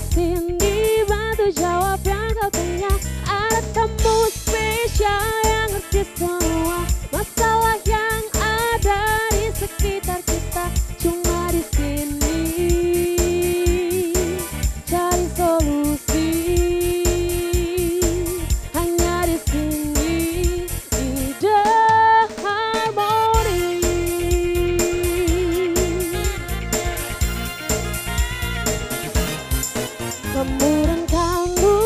sini bantu jawab yang kau tanya. Ada kamu spesial yang ngerti semua masalah yang ada di sekitar kita. Cuma di sini cari solusi. Hanya di sini di The Harmony. Kamu dan kamu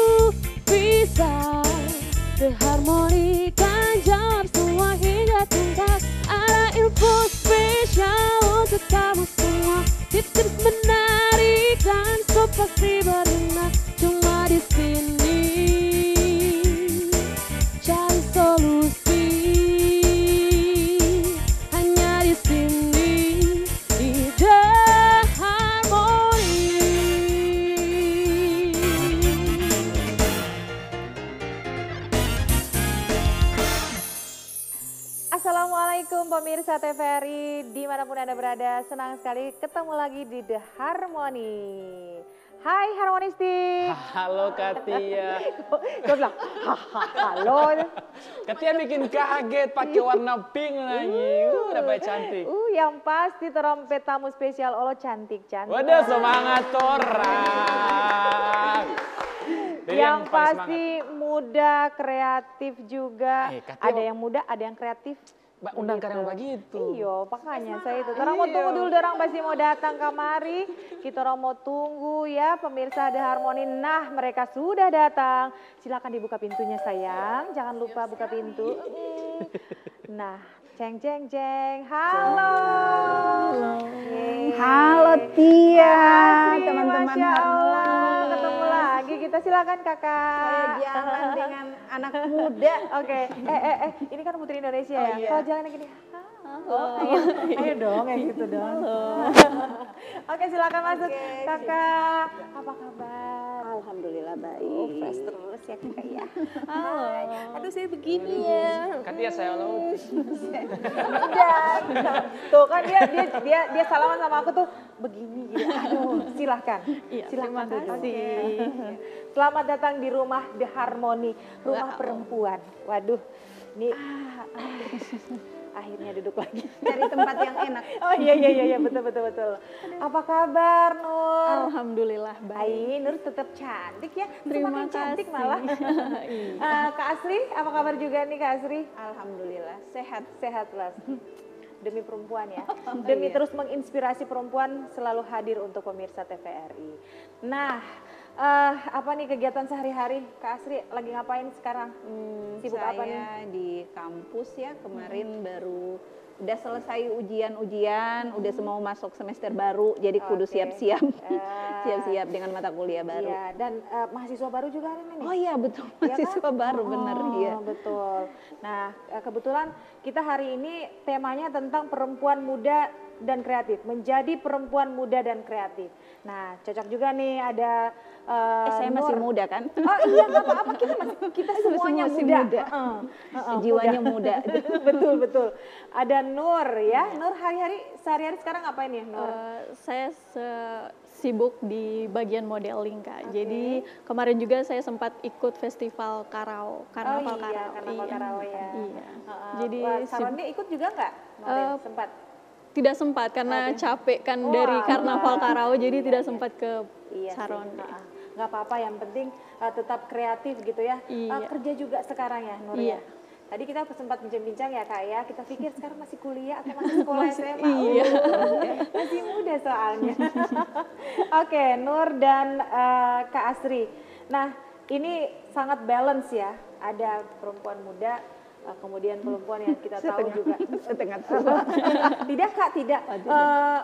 bisa The Harmony kan jawab semua hingga tuntas. Ada info spesial untuk kamu semua, tips-tips menarik dan so pasti berguna. Cuma di sini cari solusi. Hanya di sini di The Harmony. Assalamualaikum pemirsa TVRI dimanapun Anda berada, senang sekali ketemu lagi di The Harmony. Hai Harmonisti. Halo Katia. Gue bilang halo. Katia bikin kaget pakai warna pink lagi. Udah baik cantik. Yang pasti trompet tamu spesial Olo cantik-cantik. Waduh, semangat orang. Jadi Yang paling pasti muda, kreatif juga. Katia, Ada yang muda, ada yang kreatif. undang karang begitu. Iya, makanya saya itu. Orang mau tunggu dulu, orang pasti mau datang kamari. Kita orang mau tunggu ya pemirsa The Harmony. Nah, mereka sudah datang. Silakan dibuka pintunya sayang. Jangan lupa buka pintu. Nah, ceng ceng ceng. Halo. Halo Tia, Asri, teman-teman Masya Allah. Harmony. Ketemu lagi kita, silakan kakak. Saya jalan dengan anak muda. Oke, ini kan Putri Indonesia ya. iya. Kalau jalan gini, ayo dong, kayak gitu dong. Oke, silakan masuk kakak. Apa kabar? Alhamdulillah baik. Fresh terus ya kakak ya. Halo. Aduh saya begini ya. Katia saya laut. Tuh kan dia salaman sama aku tuh begini gitu. Aduh, silahkan. Silahkan duduk. Selamat datang di rumah The Harmony, rumah perempuan. Waduh, ini akhirnya duduk lagi. Dari tempat yang enak. Oh iya betul. Apa kabar Nur? Alhamdulillah Ai, baik. Nur tetap cantik ya. Terima Semakin cantik kasih. malah. Kak Asri, apa kabar juga nih Kak Asri? Alhamdulillah Sehat lah. Demi perempuan ya. Demi terus menginspirasi perempuan selalu hadir untuk pemirsa TVRI. Nah, apa nih kegiatan sehari-hari Kak Asri lagi ngapain sekarang? Sibuk saya apa nih? di kampus ya, kemarin baru udah selesai ujian, udah mau masuk semester baru, jadi kudu Oke. siap-siap. Siap-siap dengan mata kuliah baru. Iya, dan mahasiswa baru juga hari ini. Oh iya betul, Iya kan? mahasiswa baru bener ya. Betul. Nah, kebetulan kita hari ini temanya tentang perempuan muda dan kreatif. Menjadi perempuan muda dan kreatif. Nah, cocok juga nih ada Saya masih Nur. muda kan? Oh iya, nggak apa-apa, kita semuanya Masih muda. muda. Jiwanya muda. Betul. Ada Nur ya. Nur sehari-hari sekarang ngapain ya Nur? Saya sibuk di bagian modeling Kak. Oke. Jadi kemarin juga saya sempat ikut festival Karau, Karnaval Karau. Karnaval Karau ya. Iya. Jadi Saronnya ikut juga nggak? Sempat. Tidak sempat karena capek kan dari Karnaval Karau, jadi tidak sempat ke Iya Saronde. Nggak apa-apa, yang penting tetap kreatif gitu ya. Iya. Kerja juga sekarang ya Nur ya. Iya. Tadi kita sempat bincang-bincang ya Kak ya, kita pikir sekarang masih kuliah atau masih sekolah SMA. Iya. Masih muda soalnya. Oke, Nur dan Kak Asri. Nah, ini sangat balance ya. Ada perempuan muda, kemudian perempuan yang kita tahu juga Setengah tua. tidak Kak, tidak.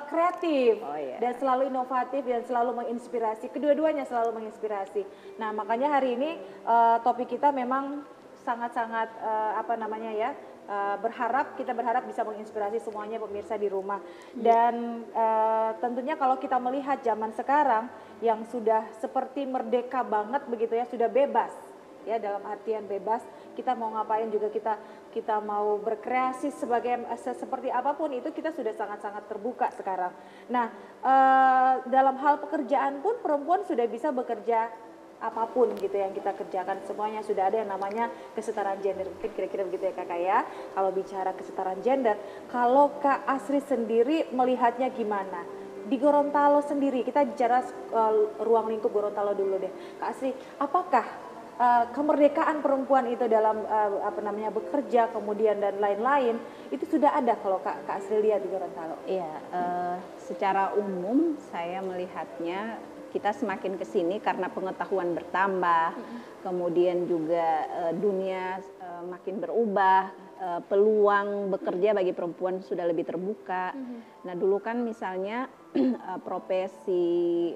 Kreatif Oh, iya. dan selalu inovatif dan selalu menginspirasi. Kedua-duanya selalu menginspirasi. Nah, makanya hari ini topik kita memang sangat-sangat kita berharap bisa menginspirasi semuanya pemirsa di rumah. Dan tentunya kalau kita melihat zaman sekarang yang sudah seperti merdeka banget begitu ya, sudah bebas. ya, dalam artian bebas, kita mau ngapain juga, kita mau berkreasi seperti apapun itu kita sudah sangat-sangat terbuka sekarang. Nah, dalam hal pekerjaan pun perempuan sudah bisa bekerja apapun gitu yang kita kerjakan, semuanya sudah ada yang namanya kesetaraan gender. Mungkin kira-kira begitu ya Kakak ya, kalau bicara kesetaraan gender. Kalau Kak Asri sendiri melihatnya gimana? Di Gorontalo sendiri, kita bicara ruang lingkup Gorontalo dulu deh. Kak Asri, apakah kemerdekaan perempuan itu dalam bekerja kemudian dan lain-lain itu sudah ada kalau Kak Asri lihat di Gorontalo? Iya, secara umum saya melihatnya kita semakin kesini karena pengetahuan bertambah, kemudian juga dunia makin berubah, peluang bekerja bagi perempuan sudah lebih terbuka. Nah dulu kan misalnya profesi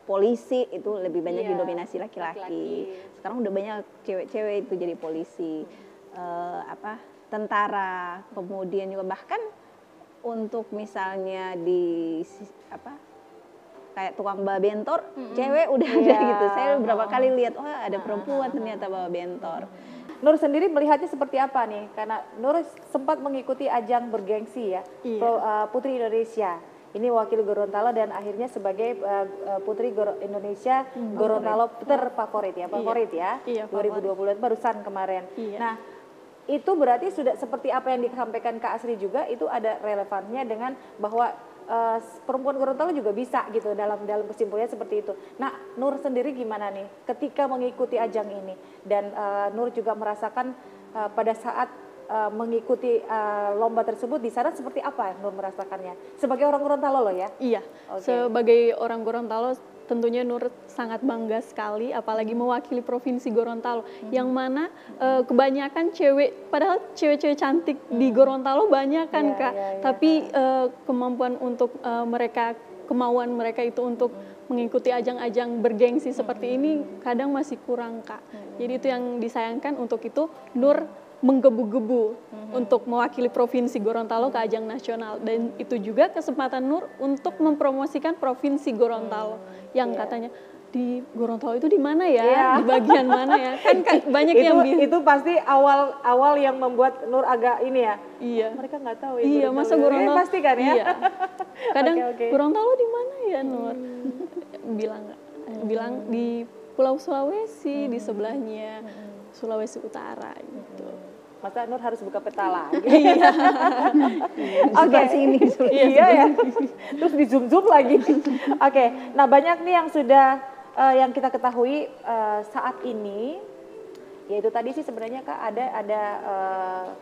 polisi itu lebih banyak didominasi laki-laki. Sekarang udah banyak cewek-cewek itu jadi polisi, tentara, kemudian juga bahkan untuk misalnya di kayak tukang bawa bentor, cewek udah ada gitu. Saya beberapa kali lihat, wah ada perempuan ternyata bawa bentor. Nur sendiri melihatnya seperti apa nih? Karena Nur sempat mengikuti ajang bergengsi ya, Putri Indonesia. Ini wakil Gorontalo dan akhirnya sebagai Putri Indonesia Gorontalo terfavorit ya, Iya, 2020 barusan kemarin. Nah, itu berarti sudah seperti apa yang disampaikan Kak Asri juga, itu ada relevannya dengan bahwa perempuan Gorontalo juga bisa gitu, dalam kesimpulannya seperti itu. Nah, Nur sendiri gimana nih ketika mengikuti ajang ini, dan Nur juga merasakan pada saat mengikuti lomba tersebut di sana seperti apa Nur merasakannya sebagai orang Gorontalo loh ya? Iya, sebagai orang Gorontalo tentunya Nur sangat bangga sekali, apalagi mewakili Provinsi Gorontalo, yang mana kebanyakan cewek, padahal cewek-cewek cantik di Gorontalo banyak kan Kak, tapi kemampuan untuk kemauan mereka itu untuk mengikuti ajang-ajang bergengsi seperti ini kadang masih kurang Kak. Jadi itu yang disayangkan, untuk itu Nur menggebu-gebu untuk mewakili Provinsi Gorontalo ke ajang nasional, dan itu juga kesempatan Nur untuk mempromosikan Provinsi Gorontalo yang katanya di Gorontalo itu di mana ya, di bagian mana ya, kan banyak yang itu pasti awal yang membuat Nur agak ini ya. Iya. Mereka nggak tahu ya. Iya, masa Gorontalo? Pasti kan ya. Iya. Kadang Gorontalo di mana ya Nur? Bilang di Pulau Sulawesi, di sebelahnya Sulawesi Utara gitu. Masa Nur harus buka peta lagi? Iya. Oke, sini. Iya ya. Terus di zoom lagi. Oke, nah banyak nih yang sudah yang kita ketahui saat ini, yaitu tadi sih sebenarnya Kak ada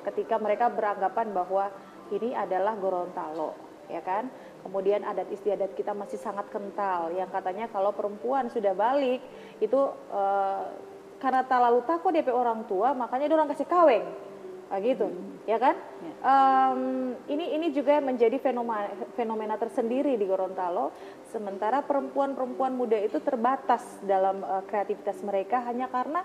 ketika mereka beranggapan bahwa ini adalah Gorontalo, ya kan? Kemudian adat istiadat kita masih sangat kental, yang katanya kalau perempuan sudah balik itu karena terlalu takut DP orang tua, makanya dia orang kasih kaweng. Gitu, ya kan? Ini juga menjadi fenomena tersendiri di Gorontalo. Sementara perempuan muda itu terbatas dalam kreativitas mereka hanya karena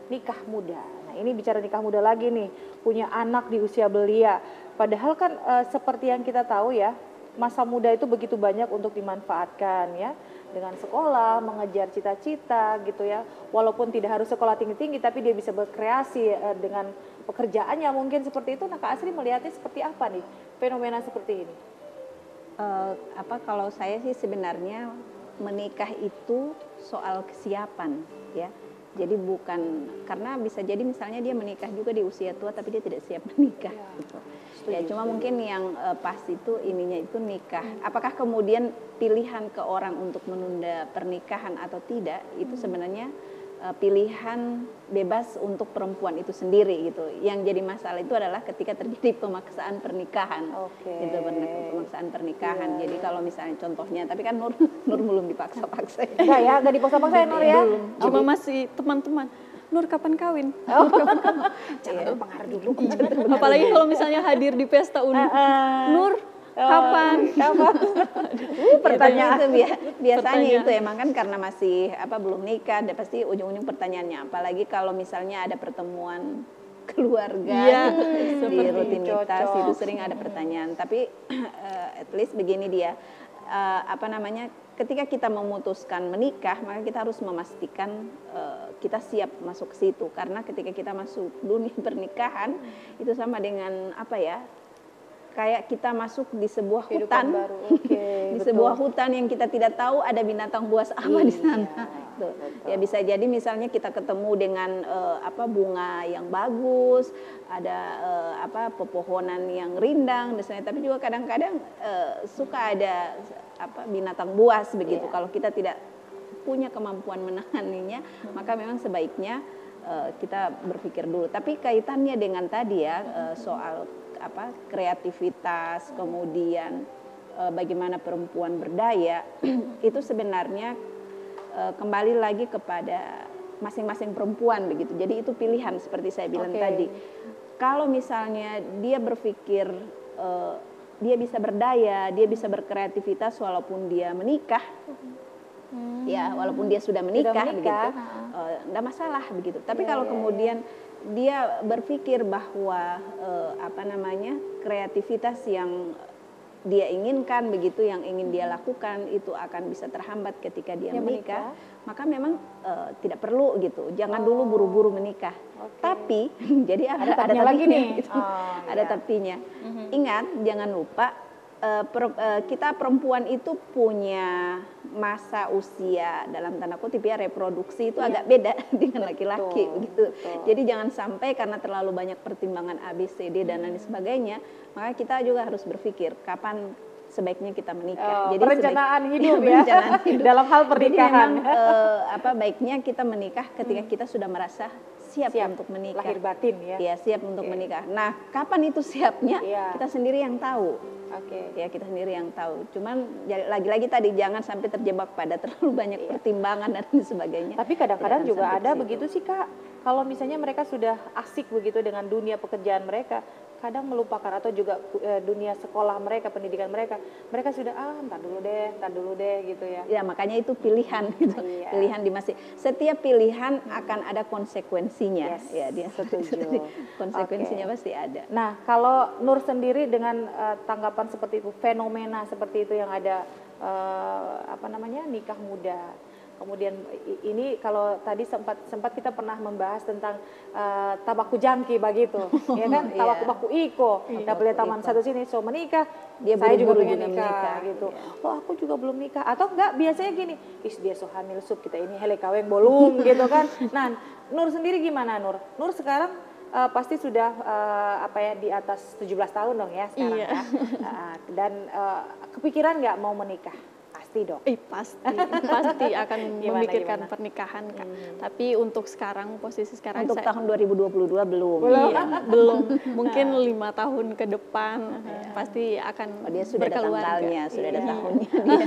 nikah muda. Nah, ini bicara nikah muda lagi nih, punya anak di usia belia. Padahal kan seperti yang kita tahu ya, masa muda itu begitu banyak untuk dimanfaatkan ya, dengan sekolah, mengejar cita-cita gitu ya. Walaupun tidak harus sekolah tinggi-tinggi, tapi dia bisa berkreasi dengan pekerjaannya mungkin seperti itu. Nah, Kak Asri melihatnya seperti apa nih fenomena seperti ini? Kalau saya sih sebenarnya menikah itu soal kesiapan ya. Jadi bukan, karena bisa jadi misalnya dia menikah juga di usia tua tapi dia tidak siap menikah gitu. Ya cuma mungkin yang pas itu ininya itu nikah. Apakah kemudian pilihan ke orang untuk menunda pernikahan atau tidak, itu sebenarnya pilihan bebas untuk perempuan itu sendiri gitu. Yang jadi masalah itu adalah ketika terjadi pemaksaan pernikahan. Gitu, pemaksaan pernikahan. Jadi kalau misalnya contohnya, tapi kan Nur belum dipaksa-paksa. Enggak ya, enggak dipaksa-paksa ya Nur ya? Belum. Cuma masih teman-teman. Nur kapan kawin? Jangan berpengaruh dulu. Apalagi kalau misalnya hadir di pesta Nur kapan? Pertanyaan itu biasanya itu emang kan karena masih belum nikah, dan pasti ujung-ujung pertanyaannya. Apalagi kalau misalnya ada pertemuan keluarga di rutinitas itu sering ada pertanyaan. Tapi at least begini dia, apa namanya, ketika kita memutuskan menikah, maka kita harus memastikan kita siap masuk ke situ. Karena ketika kita masuk dunia pernikahan, itu sama dengan apa ya, kayak kita masuk di sebuah hutan, baru. Oke, di betul. sebuah hutan yang kita tidak tahu ada binatang buas apa di sana. Tuh. Ya bisa jadi misalnya kita ketemu dengan apa bunga yang bagus, ada apa pepohonan yang rindang, misalnya. Tapi juga kadang-kadang suka ada apa binatang buas begitu. Kalau kita tidak punya kemampuan menanganinya, maka memang sebaiknya kita berpikir dulu. Tapi kaitannya dengan tadi ya soal apa kreativitas, kemudian bagaimana perempuan berdaya, itu sebenarnya kembali lagi kepada masing-masing perempuan begitu. Jadi itu pilihan seperti saya bilang tadi. Kalau misalnya dia berpikir dia bisa berdaya, dia bisa berkreativitas walaupun dia menikah, ya walaupun dia sudah menikah. Begitu, enggak masalah begitu. Tapi kalau kemudian dia berpikir bahwa apa namanya kreativitas yang dia inginkan begitu, yang ingin dia lakukan itu akan bisa terhambat ketika dia menikah, maka memang tidak perlu gitu. Jangan dulu buru-buru menikah. Tapi jadi ada tapinya lagi nih. Gitu. Ada tapinya. Ingat, jangan lupa kita perempuan itu punya masa usia dalam tanda kutip ya reproduksi itu agak beda dengan laki-laki gitu. Jadi jangan sampai karena terlalu banyak pertimbangan A, B, C, D dan lain sebagainya, maka kita juga harus berpikir kapan sebaiknya kita menikah. Jadi perencanaan hidup ya, dalam hal pernikahan. Jadi memang, apa baiknya kita menikah ketika kita sudah merasa siap untuk menikah. Lahir batin ya. Ya, siap untuk menikah. Nah, kapan itu siapnya? Kita sendiri yang tahu. Ya, kita sendiri yang tahu. Cuman lagi-lagi tadi jangan sampai terjebak pada terlalu banyak pertimbangan dan sebagainya. Tapi kadang-kadang juga ada begitu sih Kak. Kalau misalnya mereka sudah asik begitu dengan dunia pekerjaan mereka, kadang melupakan atau juga dunia sekolah mereka, pendidikan mereka sudah entar dulu deh gitu ya. Ya makanya itu pilihan gitu. Pilihan di masing. Setiap pilihan akan ada konsekuensinya. Ya dia setuju. Konsekuensinya pasti ada. Nah kalau Nur sendiri dengan tanggapan seperti itu, fenomena seperti itu yang ada apa namanya nikah muda. Kemudian ini kalau tadi sempat kita pernah membahas tentang tabaku jangki begitu, ya kan? Tabaku iko, dapet taman satu sini, so menikah, saya juga pengen nikah gitu. Oh aku juga belum nikah, atau enggak biasanya gini, dia so hamil sup kita ini hele kaweng bolong gitu kan. Nah Nur sendiri gimana Nur? Nur sekarang pasti sudah apa ya di atas 17 tahun dong ya sekarang ya. Dan kepikiran nggak mau menikah? Pasti dong. Pasti akan memikirkan pernikahan Kak. Tapi untuk sekarang posisi sekarang untuk tahun 2022 belum. Belum. Mungkin 5 tahun ke depan pasti akan dia sudah ada tanggalnya, sudah ada tahunnya dia.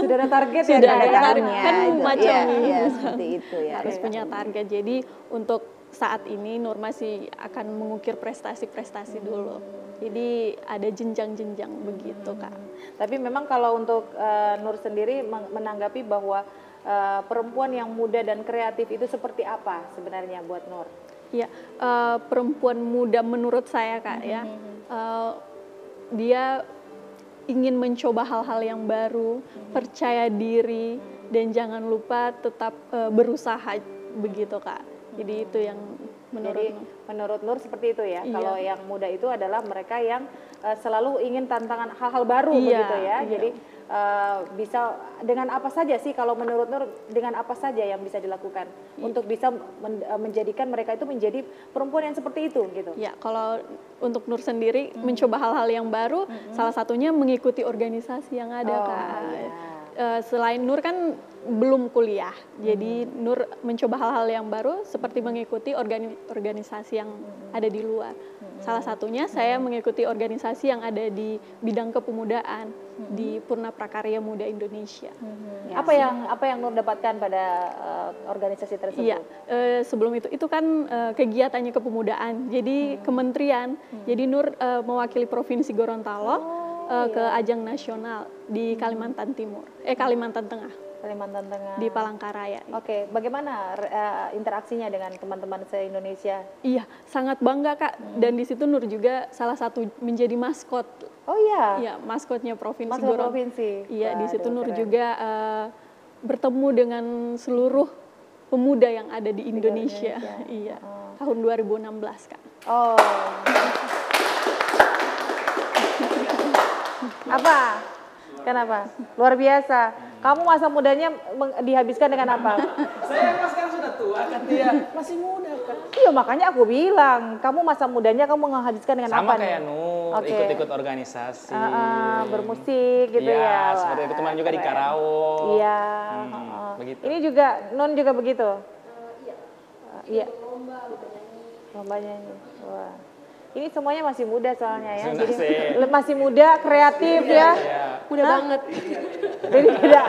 Sudah ada target ya. Sudah ada target kan macam seperti itu ya. Harus punya target. Jadi untuk saat ini Nur masih akan mengukir prestasi-prestasi dulu. Jadi ada jenjang-jenjang begitu Kak. Tapi memang kalau untuk Nur sendiri menanggapi bahwa perempuan yang muda dan kreatif itu seperti apa sebenarnya buat Nur? Ya, perempuan muda menurut saya Kak ya, dia ingin mencoba hal-hal yang baru, percaya diri, dan jangan lupa tetap berusaha begitu Kak. Jadi itu yang menurut Nur seperti itu ya. Kalau yang muda itu adalah mereka yang selalu ingin tantangan hal-hal baru begitu ya. Jadi bisa dengan apa saja sih kalau menurut Nur, dengan apa saja yang bisa dilakukan untuk bisa menjadikan mereka itu menjadi perempuan yang seperti itu gitu. Ya, kalau untuk Nur sendiri mencoba hal-hal yang baru, salah satunya mengikuti organisasi yang ada Kak. Selain Nur kan belum kuliah, jadi Nur mencoba hal-hal yang baru seperti mengikuti organisasi yang ada di luar. Salah satunya saya mengikuti organisasi yang ada di bidang kepemudaan di Purna Prakarya Muda Indonesia. Apa yang Nur dapatkan pada organisasi tersebut? Iya, sebelum itu kan kegiatannya kepemudaan, jadi kementerian. Jadi Nur mewakili Provinsi Gorontalo ke ajang nasional di Kalimantan Tengah. Kalimantan Tengah. di Palangkaraya. Oke, bagaimana interaksinya dengan teman-teman se-Indonesia? Iya, sangat bangga Kak. Dan di situ Nur juga salah satu menjadi maskot. Oh iya, Iya, maskotnya Provinsi masuk Gorontalo. provinsi. Iya, di situ Waduh, Nur keren. juga bertemu dengan seluruh pemuda yang ada di Indonesia. Indonesia. Iya, tahun 2016 Kak. Oh. Apa? Kenapa? Luar biasa. Kamu masa mudanya dihabiskan dengan apa? Saya mas sekarang sudah tua kan dia masih muda kan. Iya, makanya aku bilang, kamu masa mudanya kamu menghabiskan dengan Sama apa kayak nih? Nur, Oke. ikut-ikut organisasi. Bermusik gitu Iya, ya. seperti itu Wah, kemarin juga di keren. Karawang. Iya. Begitu. Ini juga Non juga begitu. Iya. Lomba nyanyi. Wah. Ini semuanya masih muda soalnya ya. Sudah Jadi sih. masih muda, kreatif ya. Iya. Mudah banget. Jadi tidak.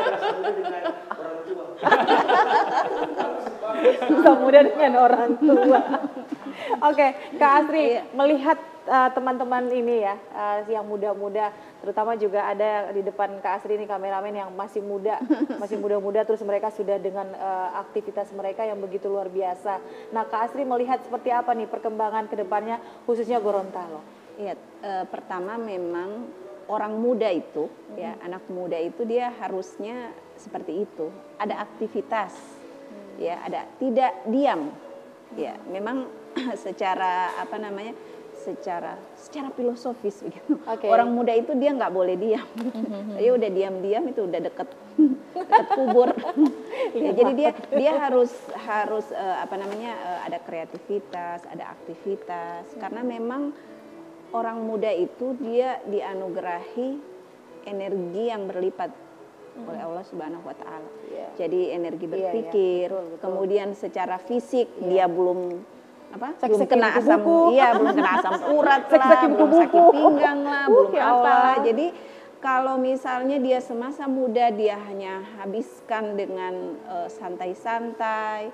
Bisa muda dengan orang tua. Oke, Kak Asri, melihat teman-teman ini ya, yang muda-muda, terutama juga ada di depan Kak Asri ini kameramen yang masih muda-muda, terus mereka sudah dengan aktivitas mereka yang begitu luar biasa. Nah, Kak Asri melihat seperti apa nih perkembangan ke depannya, khususnya Gorontalo? Iya, pertama memang orang muda itu, ya anak muda itu dia harusnya seperti itu, ada aktivitas, ya ada tidak diam, ya memang secara apa namanya, secara filosofis begitu. Oke. Orang muda itu dia nggak boleh diam, ya udah diam-diam itu udah deket kubur. Ya, jadi dia harus apa namanya ada kreativitas, ada aktivitas, karena memang orang muda itu dia dianugerahi energi yang berlipat oleh Allah Subhanahu wa taala. Jadi energi berpikir, kemudian secara fisik dia belum belum kena asam, belum kena asam urat lah, belum sakit pinggang lah, belum apalah. Jadi kalau misalnya dia semasa muda dia hanya habiskan dengan santai-santai,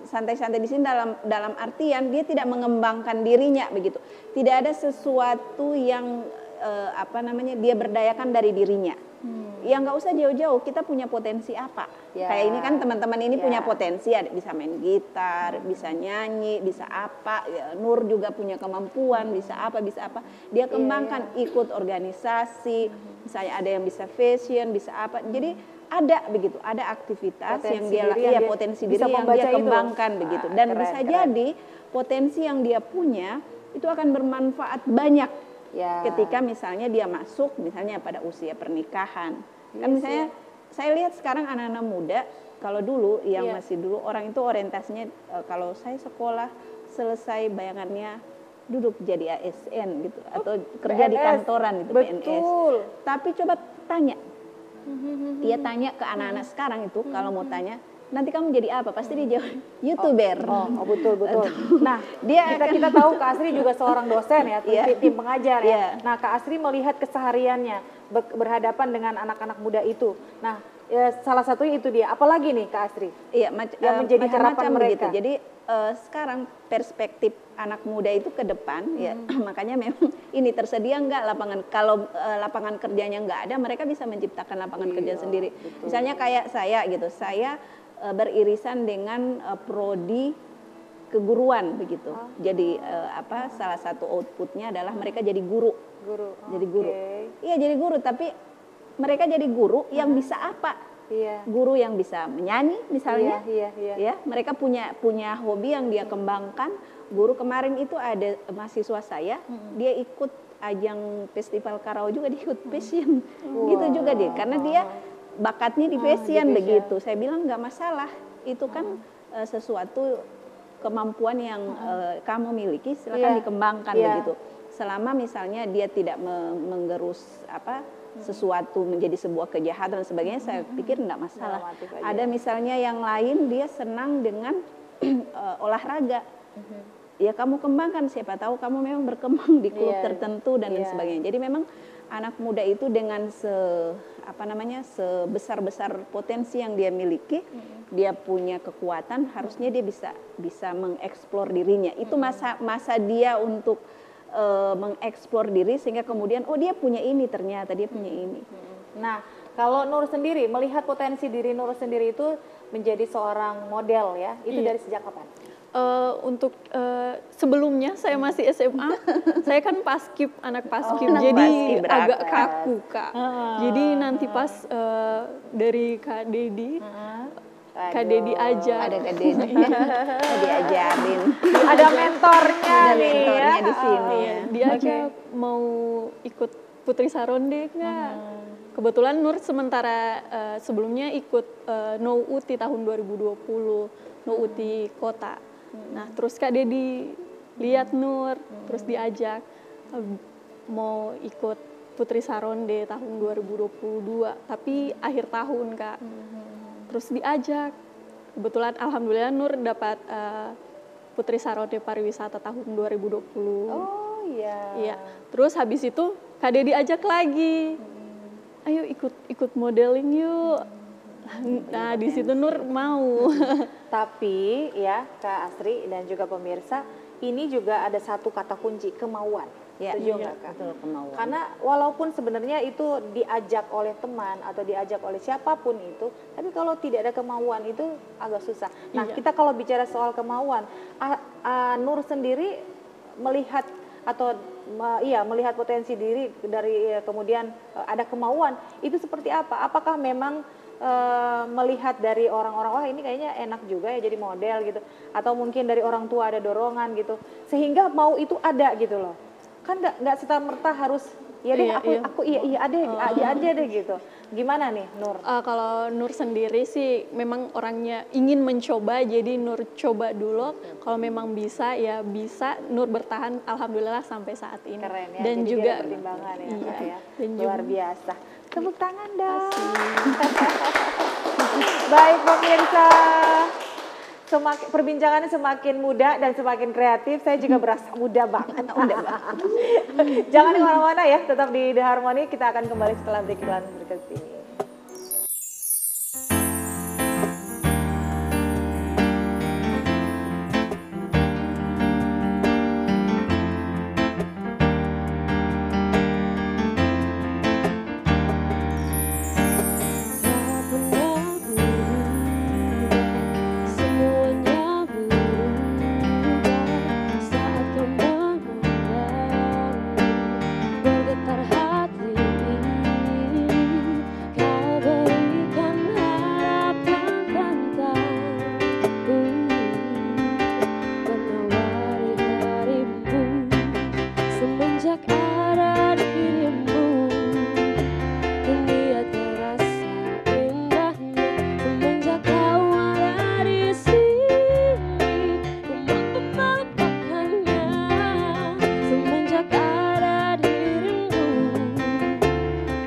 santai-santai di sini dalam artian dia tidak mengembangkan dirinya begitu. Tidak ada sesuatu yang dia berdayakan dari dirinya. Ya nggak usah jauh-jauh, kita punya potensi apa? Kayak ini kan teman-teman ini punya potensi, ada bisa main gitar, bisa nyanyi, bisa apa. Ya, Nur juga punya kemampuan, bisa apa. Dia kembangkan, ikut organisasi, misalnya ada yang bisa fashion, bisa apa. Jadi ada begitu, ada aktivitas Potensi yang dia potensi bisa diri yang membaca dia itu. kembangkan begitu. Dan Keren, bisa keren. jadi potensi yang dia punya itu akan bermanfaat banyak. Ya. Ketika misalnya dia masuk misalnya pada usia pernikahan. Kan misalnya saya lihat sekarang anak-anak muda, kalau dulu yang masih dulu orang itu orientasinya kalau saya sekolah selesai bayangannya duduk jadi ASN gitu atau kerja di PNS. kantoran gitu, Betul. PNS. Tapi coba tanya. Dia tanya ke anak-anak sekarang itu kalau mau tanya, nanti kamu jadi apa? Pasti dia jawab YouTuber. Oh, betul. Nah, Dia kita tahu Kak Asri juga seorang dosen ya, tim pengajar ya. Iya. Nah, Kak Asri melihat kesehariannya berhadapan dengan anak-anak muda itu. Nah, salah satunya itu dia. Apalagi nih Kak Asri? Iya, yang menjadi harapan macam-macam mereka. begitu. Jadi sekarang perspektif anak muda itu ke depan, ya makanya memang ini tersedia nggak lapangan. Kalau lapangan kerjanya nggak ada, mereka bisa menciptakan lapangan kerja sendiri. betul. Misalnya kayak saya gitu, saya beririsan dengan prodi keguruan begitu. Jadi salah satu outputnya adalah mereka jadi guru. Jadi guru. Iya jadi guru, tapi mereka jadi guru yang bisa apa? Iya. Guru yang bisa menyanyi misalnya. Iya. Ya, mereka punya hobi yang dia kembangkan. Guru kemarin itu ada mahasiswa saya, dia ikut ajang festival Karawang juga, dia ikut fashion. Gitu juga dia, karena dia bakatnya di fashion begitu. Saya bilang nggak masalah, itu kan sesuatu kemampuan yang kamu miliki, silakan dikembangkan begitu. Selama misalnya dia tidak menggerus sesuatu menjadi sebuah kejahatan dan sebagainya, saya pikir enggak masalah. Ada misalnya yang lain dia senang dengan olahraga. Ya kamu kembangkan, siapa tahu kamu memang berkembang di klub tertentu dan lain sebagainya. Jadi memang anak muda itu dengan sebesar-besar potensi yang dia miliki, dia punya kekuatan, harusnya dia bisa mengeksplor dirinya. Itu masa dia untuk mengeksplor diri sehingga kemudian dia punya ini, ternyata dia punya ini. Nah, Kalau Nur sendiri melihat potensi diri Nur sendiri itu menjadi seorang model ya, itu dari sejak kapan? Untuk sebelumnya saya masih SMA, saya kan paskib, anak paskib, anak jadi paskibra, agak Kak. kaku Kak. Jadi nanti pas dari Kak Dedi aja. Ada Kak Dedi, diajarin. Ada mentornya Ada nih mentornya ya. di sini. Iya, diajak mau ikut Putri Saronde nggak? Kebetulan Nur sementara sebelumnya ikut No Uti tahun 2020, No Uti Kota. Nah terus Kak Dedi lihat Nur, terus diajak mau ikut Putri Saronde tahun 2022, tapi akhir tahun Kak. Terus diajak, kebetulan alhamdulillah Nur dapat Putri Saronde Pariwisata tahun 2020. Oh iya. Iya. Terus habis itu Kak Dedi ajak lagi. Ayo ikut modeling yuk. Nah, di situ Nur mau. Tapi ya Kak Asri dan juga pemirsa, ini juga ada satu kata kunci, kemauan. Ya, Setuju nggak, Kak? betul, kemauan. Karena walaupun sebenarnya itu diajak oleh teman atau diajak oleh siapapun itu, tapi kalau tidak ada kemauan itu agak susah. Nah, Iya. kita kalau bicara soal kemauan, Nur sendiri melihat atau melihat potensi diri dari kemudian ada kemauan, itu seperti apa? Apakah memang melihat dari orang-orang, wah ini kayaknya enak juga ya jadi model gitu, atau mungkin dari orang tua ada dorongan gitu, sehingga mau itu ada gitu loh. Kan nggak serta-merta harus ya deh aku iya aja deh gitu. Gimana nih Nur? Kalau Nur sendiri sih memang orangnya ingin mencoba, jadi Nur coba dulu. Kalau memang bisa ya bisa. Nur bertahan alhamdulillah sampai saat ini. Keren ya. Dan jadi juga dia ada pertimbangan ya, iya, Kak, ya. dan Luar juga- biasa. Tepuk tangan dong. Baik pemirsa, perbincangannya semakin muda dan semakin kreatif. Saya juga berasa muda banget. Jangan kemana-mana ya, tetap di The Harmony. Kita akan kembali setelah break iklan berikut ini. Semuanya berubah saat kau memandang, bergetar hati ini. Kau berikan harapan tentangku, menawari harimu semenjak ada dirimu. Dunia terasa indahnya semenjak kau ada di sini. Ku mampu melupakannya semenjak ada dirimu.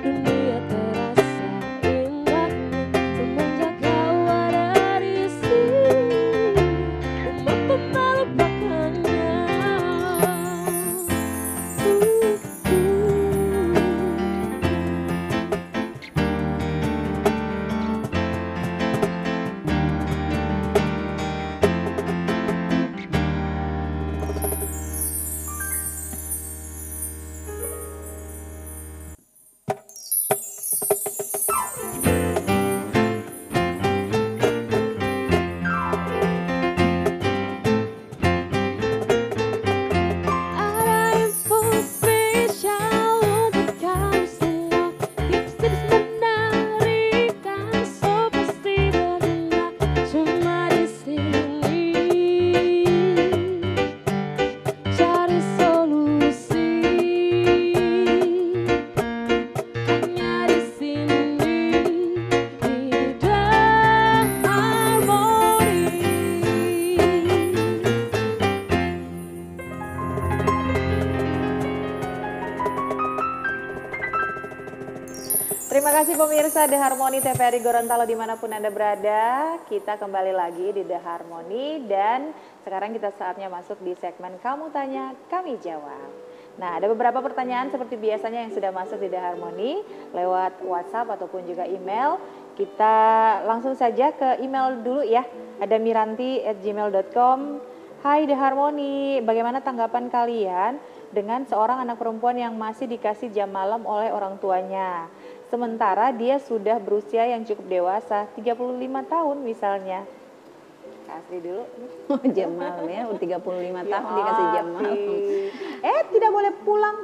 Dunia terasa indahnya semenjak kau ada di sini. Ku mampu melupakannya. Ada info spesial untuk kau semua, tips-tips mengerikan, so pasti berguna cuma di sini. Cari solusi hanya di sini, di The Harmony. Terima kasih pemirsa The Harmony TVRI Gorontalo dimanapun Anda berada. Kita kembali lagi di The Harmony dan sekarang kita saatnya masuk di segmen Kamu Tanya, Kami Jawab. Nah, ada beberapa pertanyaan seperti biasanya yang sudah masuk di The Harmony lewat WhatsApp ataupun juga email. Kita langsung saja ke email dulu ya. Ada miranti@gmail.com. Hai The Harmony, bagaimana tanggapan kalian dengan seorang anak perempuan yang masih dikasih jam malam oleh orang tuanya? sementara dia sudah berusia yang cukup dewasa, 35 tahun misalnya. Kak Asri dulu. Jam malam ya, 35 tahun Ya dikasih jam malam. tidak boleh pulang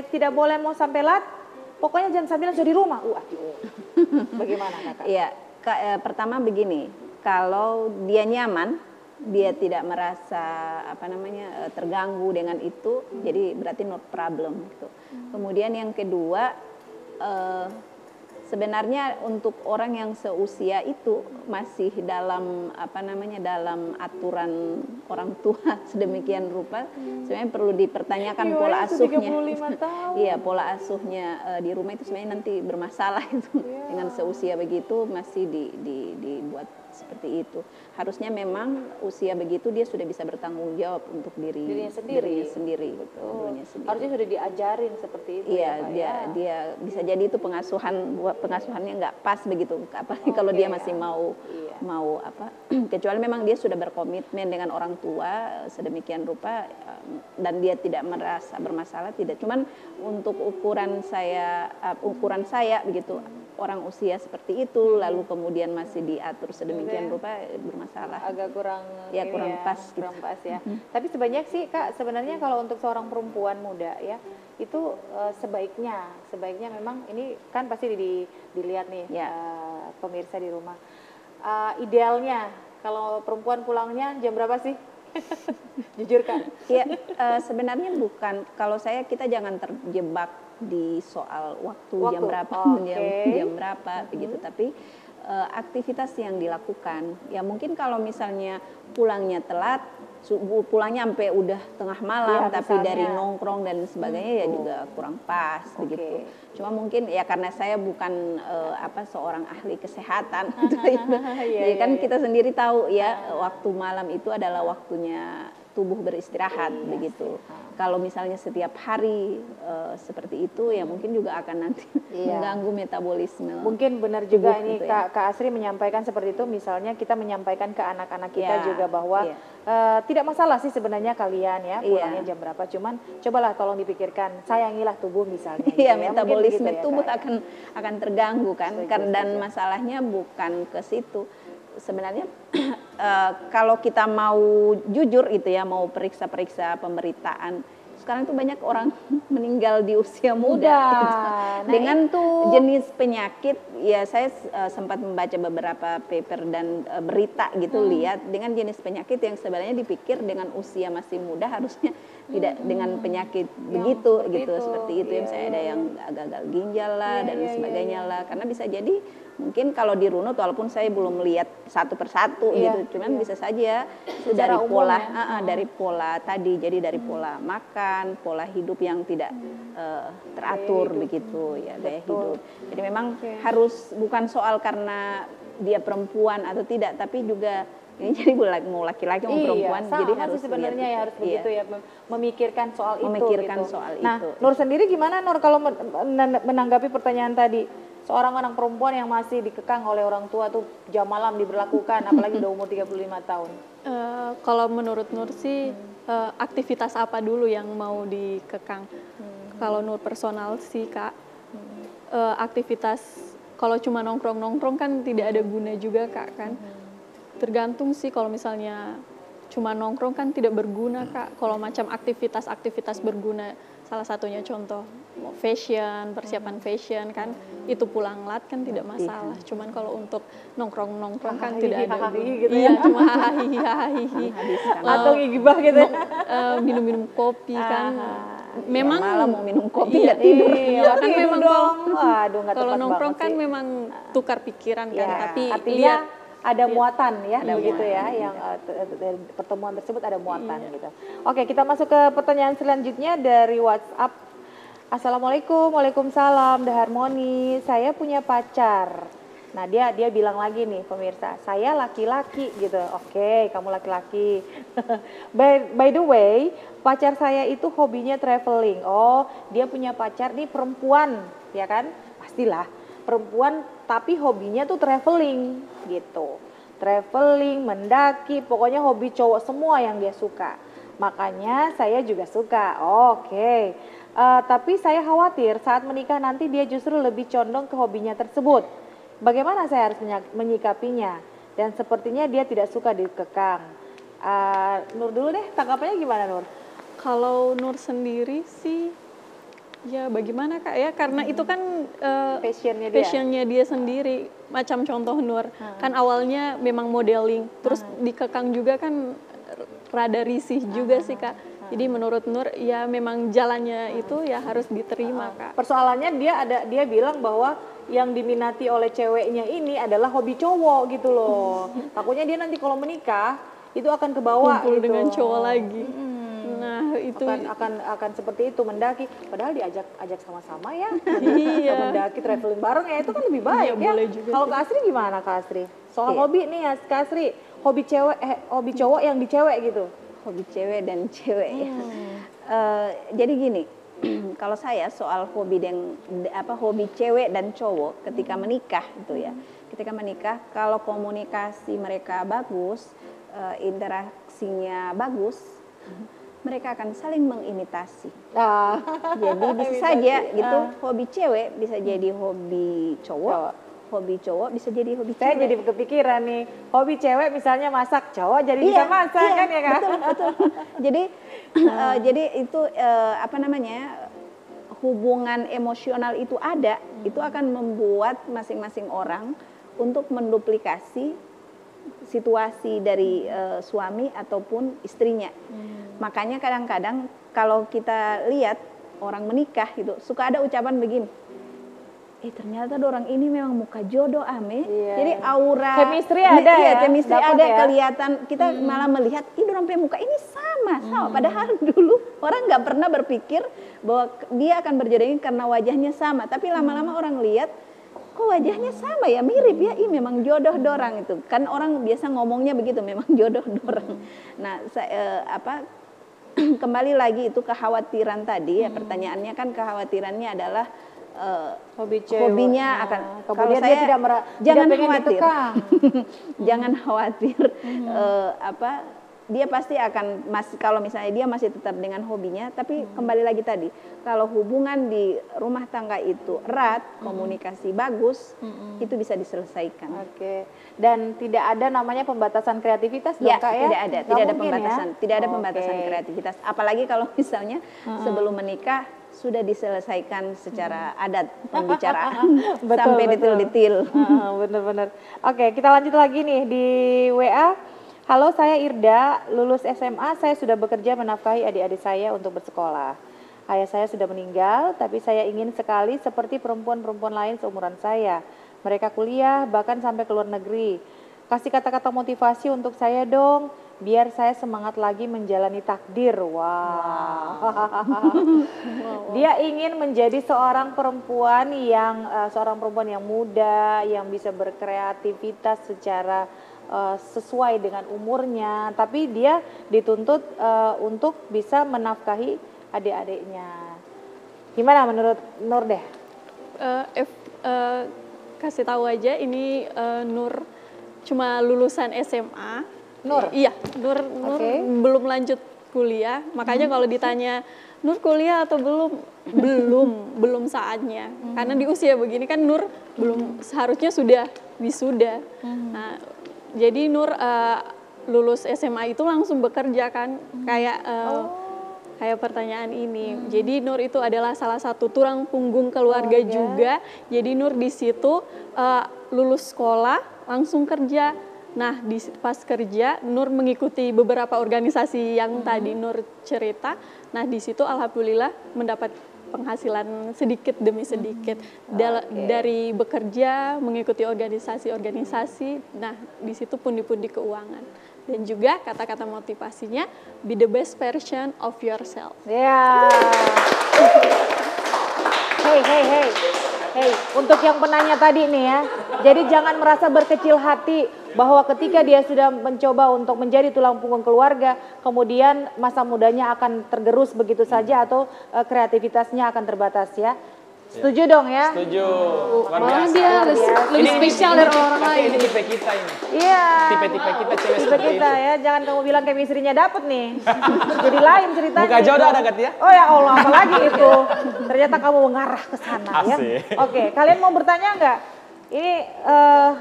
tidak boleh mau sampai pokoknya jam 9 sudah di rumah. Aduh. Bagaimana Kakak? Iya, pertama begini, kalau dia nyaman, dia tidak merasa terganggu dengan itu, jadi berarti no problem gitu. Kemudian yang kedua, sebenarnya untuk orang yang seusia itu masih dalam dalam aturan orang tua sedemikian rupa, sebenarnya perlu dipertanyakan pola asuhnya. 35 tahun. Iya, pola asuhnya di rumah itu sebenarnya nanti bermasalah itu. Dengan seusia begitu masih dibuat seperti itu. Harusnya memang usia begitu dia sudah bisa bertanggung jawab untuk dirinya sendiri. Harusnya sudah diajarin seperti itu. Iya, dia bisa jadi itu pengasuhannya nggak pas begitu. Apalagi kalau dia masih mau kecuali memang dia sudah berkomitmen dengan orang tua sedemikian rupa dan dia tidak merasa bermasalah, tidak. Cuman untuk ukuran saya begitu, orang usia seperti itu lalu kemudian masih diatur sedemikian rupa bermasalah. Agak kurang pas gitu. Kurang pas ya. Tapi sebanyak sih Kak, sebenarnya kalau untuk seorang perempuan muda ya, itu sebaiknya memang ini kan pasti dilihat nih pemirsa di rumah. Idealnya kalau perempuan pulangnya jam berapa sih? Jujur Kak. Ya, sebenarnya bukan, kalau kita jangan terjebak di soal waktu. Jam berapa, jam berapa begitu, tapi aktivitas yang dilakukan. Ya mungkin kalau misalnya pulangnya telat, pulangnya sampai udah tengah malam, tapi dari nongkrong dan sebagainya ya juga kurang pas begitu. Cuma mungkin ya karena saya bukan seorang ahli kesehatan gitu. Jadi kan kita sendiri tahu ya, waktu malam itu adalah waktunya tubuh beristirahat begitu. Kalau misalnya setiap hari seperti itu ya mungkin juga akan nanti mengganggu metabolisme. Mungkin benar juga ini gitu Kak Asri menyampaikan seperti itu, misalnya kita menyampaikan ke anak-anak kita juga bahwa tidak masalah sih sebenarnya kalian ya pulangnya jam berapa, cuman cobalah tolong dipikirkan, sayangilah tubuh misalnya. Iya, metabolisme tubuh akan terganggu kan, dan masalahnya bukan ke situ. Sebenarnya kalau kita mau jujur itu ya, mau periksa-periksa pemberitaan, sekarang tuh banyak orang meninggal di usia muda gitu. Dengan jenis penyakit, ya saya sempat membaca beberapa paper dan berita gitu, lihat dengan jenis penyakit yang sebenarnya dipikir dengan usia masih muda harusnya tidak dengan penyakit begitu seperti itu. Misalnya ada yang gagal ginjal lah dan sebagainya lah, karena bisa jadi mungkin kalau dirunut, walaupun saya belum melihat satu persatu gitu, cuman bisa saja dari pola dari pola tadi, jadi dari pola makan, pola hidup yang tidak teratur begitu ya, gaya hidup. Jadi memang harus bukan soal karena dia perempuan atau tidak, tapi juga ini jadi mau laki-laki mau perempuan, jadi harus sebenarnya ya harus begitu ya, memikirkan soal soal nah, itu. Nur sendiri gimana Nur kalau menanggapi pertanyaan tadi? Seorang anak perempuan yang masih dikekang oleh orang tua tuh jam malam diberlakukan, apalagi udah umur 35 tahun. Kalau menurut Nur sih aktivitas apa dulu yang mau dikekang? Kalau Nur personal sih Kak, aktivitas kalau cuma nongkrong-nongkrong kan tidak ada guna juga Kak kan. Tergantung sih, kalau misalnya cuma nongkrong kan tidak berguna Kak. Kalau macam aktivitas berguna, salah satunya contoh fashion, persiapan fashion kan, itu pulang lat kan tidak masalah. Cuman kalau untuk nongkrong kan tidak ada gitu ya. Cuma hahihi atau gibah gitu. Minum-minum kopi kan. Memang malam mau minum kopi nggak tidur. Iya kan memang kalau nongkrong kan sih. memang tukar pikiran kan, tapi artinya ada muatan ya, begitu ya, yang pertemuan tersebut ada muatan gitu. Oke, kita masuk ke pertanyaan selanjutnya dari WhatsApp. Assalamualaikum, waalaikumsalam, The Harmony. Saya punya pacar. Nah dia bilang lagi nih pemirsa, saya laki-laki gitu. Oke, kamu laki-laki. by the way, pacar saya itu hobinya traveling. Oh, dia punya pacar nih perempuan, ya kan? Pastilah perempuan, tapi hobinya tuh traveling gitu. Traveling, mendaki, pokoknya hobi cowok semua yang dia suka. Makanya saya juga suka. Oke. Tapi saya khawatir saat menikah nanti dia justru lebih condong ke hobinya tersebut. Bagaimana saya harus menyikapinya? Dan sepertinya dia tidak suka dikekang. Nur dulu deh, tanggapannya gimana Nur? Kalau Nur sendiri sih, ya bagaimana Kak ya, karena itu kan passionnya dia sendiri. Macam contoh Nur, kan awalnya memang modeling, terus dikekang juga kan rada risih juga sih Kak. Jadi menurut Nur ya memang jalannya itu ya harus diterima Kak. Persoalannya dia bilang bahwa yang diminati oleh ceweknya ini adalah hobi cowok gitu loh. Takutnya dia nanti kalau menikah itu akan kebawa Kumpul gitu. dengan cowok lagi. Nah itu akan seperti itu, mendaki padahal diajak sama-sama ya. Iya. Mendaki traveling bareng ya itu kan lebih baik ya. Boleh juga Kalau sih. Kak Asri gimana Kak Asri? Soal hobi nih ya Kak Asri, hobi cowok yang di cewek gitu. Hobi cewek dan cewek ya. Jadi gini, kalau saya soal hobi cewek dan cowok ketika menikah itu ya. Ketika menikah kalau komunikasi mereka bagus, interaksinya bagus, mereka akan saling mengimitasi. Jadi bisa saja gitu hobi cewek bisa jadi hobi cowok. Hobi cowok bisa jadi hobi cewek. Saya jadi kepikiran nih, hobi cewek misalnya masak, cowok jadi bisa masak kan ya Kak? Betul. Jadi itu hubungan emosional itu ada, itu akan membuat masing-masing orang untuk menduplikasi situasi dari suami ataupun istrinya. Makanya kadang-kadang kalau kita lihat orang menikah gitu, suka ada ucapan begini. Ternyata orang ini memang muka jodoh Jadi aura chemistry ada ya, chemistry dapat ada ya? kelihatan, kita malah melihat orang punya muka ini sama. Padahal dulu orang nggak pernah berpikir bahwa dia akan berjodoh ini karena wajahnya sama, tapi lama-lama orang lihat kok wajahnya sama ya, mirip ya, memang jodoh dorang itu. Kan orang biasa ngomongnya begitu, memang jodoh dorang. Nah, kembali lagi itu kekhawatiran tadi ya, pertanyaannya kan kekhawatirannya adalah hobinya akan. Kalau saya jangan khawatir, jangan khawatir. Dia pasti akan kalau misalnya dia masih tetap dengan hobinya, tapi kembali lagi tadi, kalau hubungan di rumah tangga itu erat, komunikasi bagus, itu bisa diselesaikan. Oke. Dan tidak ada namanya pembatasan kreativitas dong Kak ya? Tidak ada pembatasan, tidak ada pembatasan kreativitas. Apalagi kalau misalnya sebelum menikah sudah diselesaikan secara adat pembicaraan sampai detail-detail. Bener-bener. Oke, kita lanjut lagi nih di WA. Halo, saya Irda, lulus SMA, saya sudah bekerja menafkahi adik-adik saya untuk bersekolah. Ayah saya sudah meninggal, tapi saya ingin sekali seperti perempuan-perempuan lain seumuran saya. Mereka kuliah, bahkan sampai ke luar negeri. Kasih kata-kata motivasi untuk saya dong, biar saya semangat lagi menjalani takdir. Dia ingin menjadi seorang perempuan yang muda, yang bisa berkreativitas secara sesuai dengan umurnya, tapi dia dituntut untuk bisa menafkahi adik-adiknya. Gimana menurut Nur deh? Kasih tahu aja ini Nur cuma lulusan SMA. Nur? Iya, Nur belum lanjut kuliah. Makanya kalau ditanya Nur kuliah atau belum saatnya. Karena di usia begini kan Nur belum, seharusnya sudah wisuda. Nah, jadi Nur lulus SMA itu langsung bekerja kan, kayak pertanyaan ini. Jadi Nur itu adalah salah satu tulang punggung keluarga juga. Jadi Nur di situ lulus sekolah langsung kerja. Nah, pas kerja Nur mengikuti beberapa organisasi yang tadi Nur cerita. Nah, di situ alhamdulillah mendapat penghasilan sedikit demi sedikit dari bekerja, mengikuti organisasi-organisasi. Nah, di situ pundi-pundi keuangan. Dan juga kata-kata motivasinya, be the best version of yourself. Ya. Hey, untuk yang penanya tadi nih ya. Jadi jangan merasa berkecil hati bahwa ketika dia sudah mencoba untuk menjadi tulang punggung keluarga, kemudian masa mudanya akan tergerus begitu saja atau kreativitasnya akan terbatas ya. Setuju dong ya? Setuju. Luar Malah biasa. dia lebih spesial dari orang lain. Ini tipe kita ini. Iya. Tipe-tipe kita cewek Tipe seperti kita itu. ya, jangan kamu bilang chemistry-nya dapet nih. Jadi lain ceritanya. Muka aja udah itu. ada Kat ya? Oh ya Allah, apalagi itu. Ternyata kamu mengarah ke sana ya. Asik. Oke, kalian mau bertanya nggak? Ini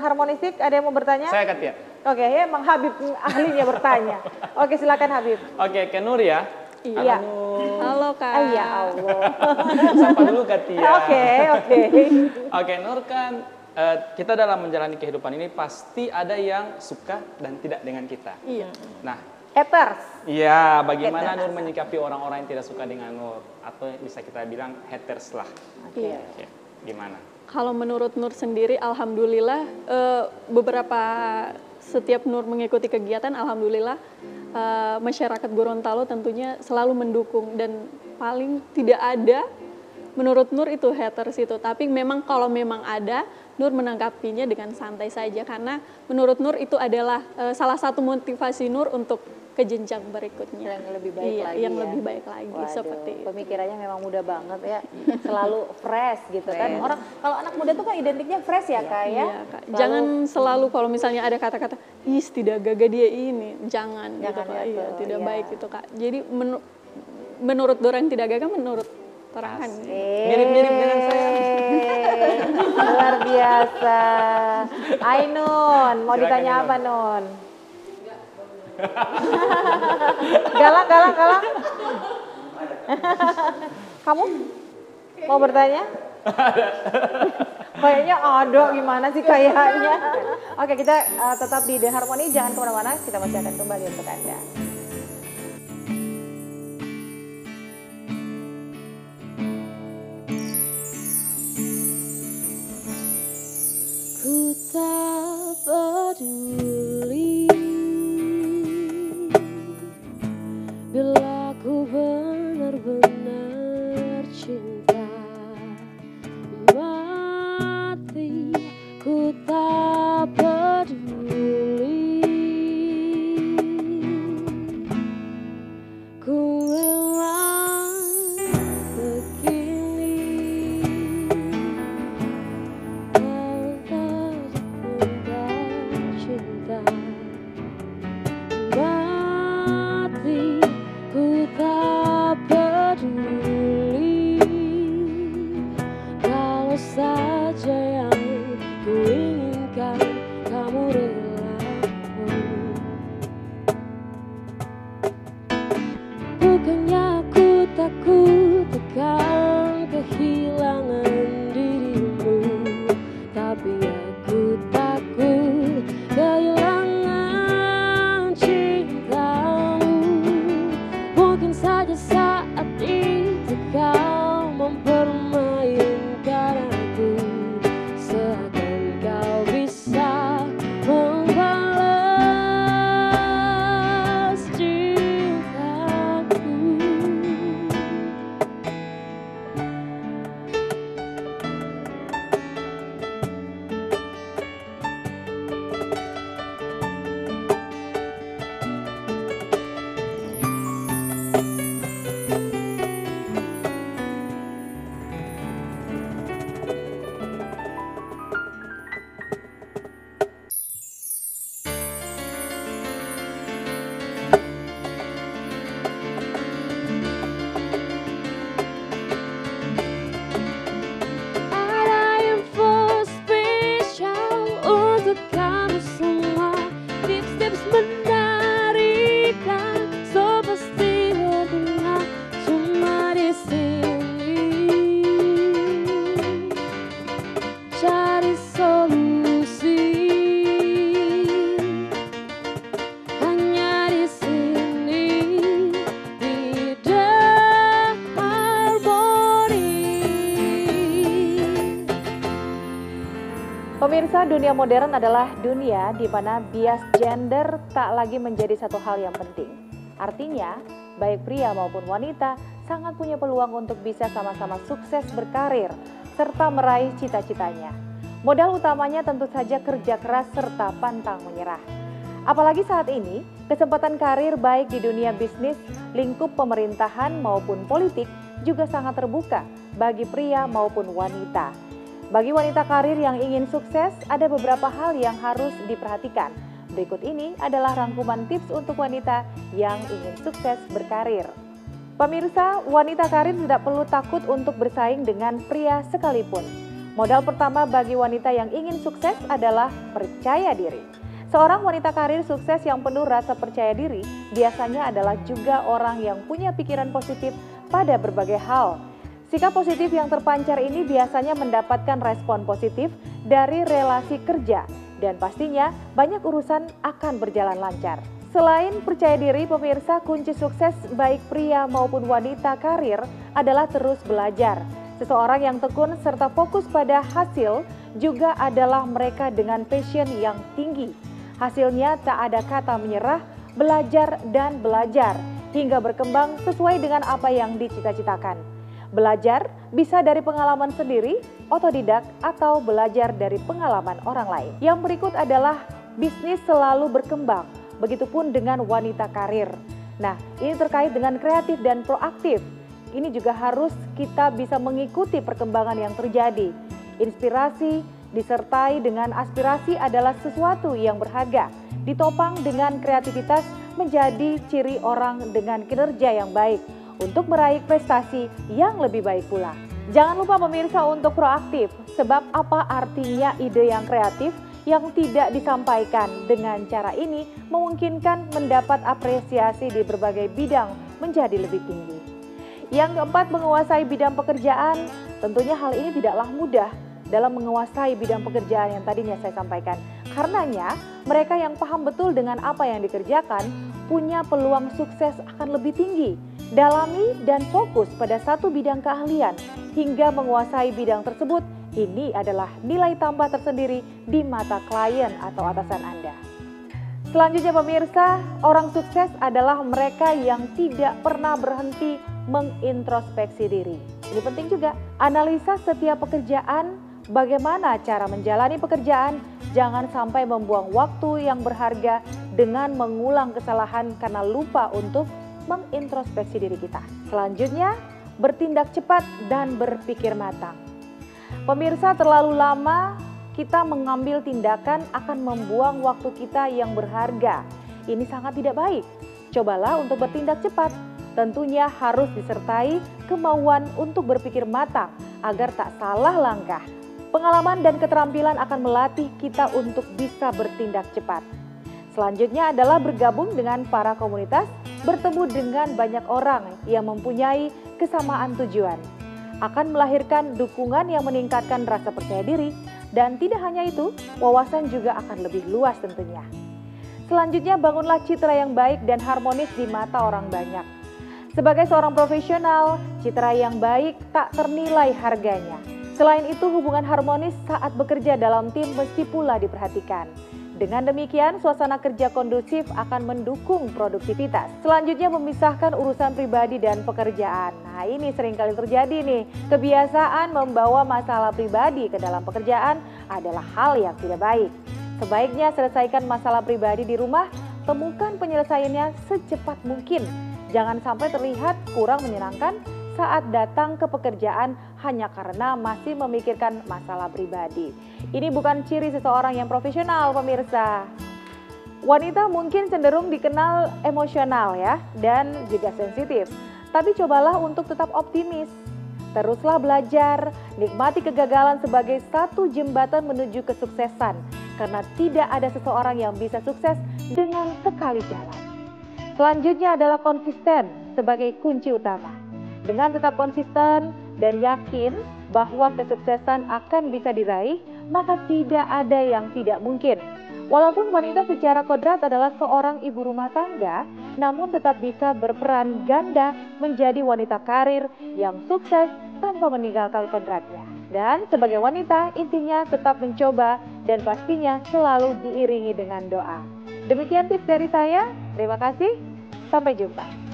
harmonistik, ada yang mau bertanya? Saya Kat ya. Oke, ya emang Habib ahlinya bertanya. Oke, silakan Habib. Oke, ke Nur ya. Iya. Halo Kak. Ah, ya Allah. Sapa dulu Kat ya. Oke. Oke, Nur kan kita dalam menjalani kehidupan ini pasti ada yang suka dan tidak dengan kita. Iya. Nah, Haters. iya, bagaimana Nur menyikapi orang-orang yang tidak suka dengan Nur atau bisa kita bilang haters lah. Iya. Oke, gimana? Kalau menurut Nur sendiri, alhamdulillah beberapa setiap Nur mengikuti kegiatan, alhamdulillah masyarakat Gorontalo tentunya selalu mendukung dan paling tidak ada menurut Nur itu haters itu. Tapi memang kalau memang ada, Nur menanggapinya dengan santai saja karena menurut Nur itu adalah salah satu motivasi Nur untuk ke jenjang berikutnya. Yang lebih baik Iya, lagi yang ya. lebih baik lagi Waduh, seperti itu. pemikirannya memang muda banget ya, selalu fresh gitu kan. Fresh. Orang kalau anak muda tuh kan identiknya fresh ya Kak ya. Iya, Kak. Selalu- Jangan selalu kalau misalnya ada kata-kata, ih tidak gagah dia ini, jangan gitu Jangan Kak. ya, Iya, tuh, tidak iya. baik itu Kak. Jadi menurut orang tidak gagah, menurut orang kan. Mirip-mirip dengan saya. Luar biasa. Ainun, mau Silakan, ditanya Ainun. apa Nun? Galang. Kamu mau bertanya? Kayaknya ada, gimana sih kayaknya. Oke, kita tetap di The Harmony, jangan kemana-mana, kita masih akan kembali untuk Anda. Ku tak peduli bila ku benar-benar cinta mati. Ku tak peduli, ku memang begini. Cinta mati, ku tak peduli. Kalau saja yang ku inginkan kamu relakan. Bukannya aku takut akan kehilangan dirimu, tapi aku takut kehilangan cintamu. Mungkin saja saat itu kau mempermainkan aku, seakan kau bisa membalas cintaku. Ada info spesial untuk kamu semua, tips-tips mengerikan, so pasti berguna cuma di sini. Cari solusi hanya di sini, di The Harmony. Pemirsa, dunia modern adalah dunia di mana bias gender tak lagi menjadi satu hal yang penting. Artinya, baik pria maupun wanita sangat punya peluang untuk bisa sama-sama sukses berkarir serta meraih cita-citanya. Modal utamanya tentu saja kerja keras serta pantang menyerah. Apalagi saat ini, kesempatan karir baik di dunia bisnis, lingkup pemerintahan maupun politik juga sangat terbuka bagi pria maupun wanita. Bagi wanita karir yang ingin sukses, ada beberapa hal yang harus diperhatikan. Berikut ini adalah rangkuman tips untuk wanita yang ingin sukses berkarir. Pemirsa, wanita karir tidak perlu takut untuk bersaing dengan pria sekalipun. Modal pertama bagi wanita yang ingin sukses adalah percaya diri. Seorang wanita karir sukses yang penuh rasa percaya diri biasanya adalah juga orang yang punya pikiran positif pada berbagai hal. Sikap positif yang terpancar ini biasanya mendapatkan respon positif dari relasi kerja dan pastinya banyak urusan akan berjalan lancar. Selain percaya diri, pemirsa, kunci sukses baik pria maupun wanita karir adalah terus belajar. Seseorang yang tekun serta fokus pada hasil juga adalah mereka dengan passion yang tinggi. Hasilnya tak ada kata menyerah, belajar dan belajar hingga berkembang sesuai dengan apa yang dicita-citakan. Belajar bisa dari pengalaman sendiri, otodidak, atau belajar dari pengalaman orang lain. Yang berikut adalah bisnis selalu berkembang, begitupun dengan wanita karir. Nah, ini terkait dengan kreatif dan proaktif. Ini juga harus kita bisa mengikuti perkembangan yang terjadi. Inspirasi disertai dengan aspirasi adalah sesuatu yang berharga. Ditopang dengan kreativitas menjadi ciri orang dengan kinerja yang baik untuk meraih prestasi yang lebih baik pula. Jangan lupa pemirsa untuk proaktif, sebab apa artinya ide yang kreatif yang tidak disampaikan dengan cara ini memungkinkan mendapat apresiasi di berbagai bidang menjadi lebih tinggi. Yang keempat, menguasai bidang pekerjaan. Tentunya hal ini tidaklah mudah dalam menguasai bidang pekerjaan yang tadinya saya sampaikan. Karenanya, mereka yang paham betul dengan apa yang dikerjakan punya peluang sukses akan lebih tinggi. Dalami dan fokus pada satu bidang keahlian hingga menguasai bidang tersebut. Ini adalah nilai tambah tersendiri di mata klien atau atasan Anda. Selanjutnya pemirsa, orang sukses adalah mereka yang tidak pernah berhenti mengintrospeksi diri. Ini penting juga. Analisa setiap pekerjaan, bagaimana cara menjalani pekerjaan, jangan sampai membuang waktu yang berharga dengan mengulang kesalahan karena lupa untuk mengintrospeksi diri kita. Selanjutnya, bertindak cepat dan berpikir matang. Pemirsa, terlalu lama kita mengambil tindakan akan membuang waktu kita yang berharga. Ini sangat tidak baik. Cobalah untuk bertindak cepat. Tentunya harus disertai kemauan untuk berpikir matang agar tak salah langkah. Pengalaman dan keterampilan akan melatih kita untuk bisa bertindak cepat. Selanjutnya adalah bergabung dengan para komunitas, bertemu dengan banyak orang yang mempunyai kesamaan tujuan. Akan melahirkan dukungan yang meningkatkan rasa percaya diri, dan tidak hanya itu, wawasan juga akan lebih luas tentunya. Selanjutnya, bangunlah citra yang baik dan harmonis di mata orang banyak. Sebagai seorang profesional, citra yang baik tak ternilai harganya. Selain itu, hubungan harmonis saat bekerja dalam tim mesti pula diperhatikan. Dengan demikian, suasana kerja kondusif akan mendukung produktivitas. Selanjutnya, memisahkan urusan pribadi dan pekerjaan. Nah, ini seringkali terjadi nih. Kebiasaan membawa masalah pribadi ke dalam pekerjaan adalah hal yang tidak baik. Sebaiknya selesaikan masalah pribadi di rumah, temukan penyelesaiannya secepat mungkin. Jangan sampai terlihat kurang menyenangkan saat datang ke pekerjaan hanya karena masih memikirkan masalah pribadi. Ini bukan ciri seseorang yang profesional, pemirsa. Wanita mungkin cenderung dikenal emosional ya, dan juga sensitif. Tapi cobalah untuk tetap optimis. Teruslah belajar, nikmati kegagalan sebagai satu jembatan menuju kesuksesan. Karena tidak ada seseorang yang bisa sukses dengan sekali jalan. Selanjutnya adalah konsisten sebagai kunci utama. Dengan tetap konsisten dan yakin bahwa kesuksesan akan bisa diraih, maka tidak ada yang tidak mungkin. Walaupun wanita secara kodrat adalah seorang ibu rumah tangga, namun tetap bisa berperan ganda menjadi wanita karir yang sukses tanpa meninggalkan kodratnya. Dan sebagai wanita, intinya tetap mencoba dan pastinya selalu diiringi dengan doa. Demikian tips dari saya. Terima kasih. Sampai jumpa.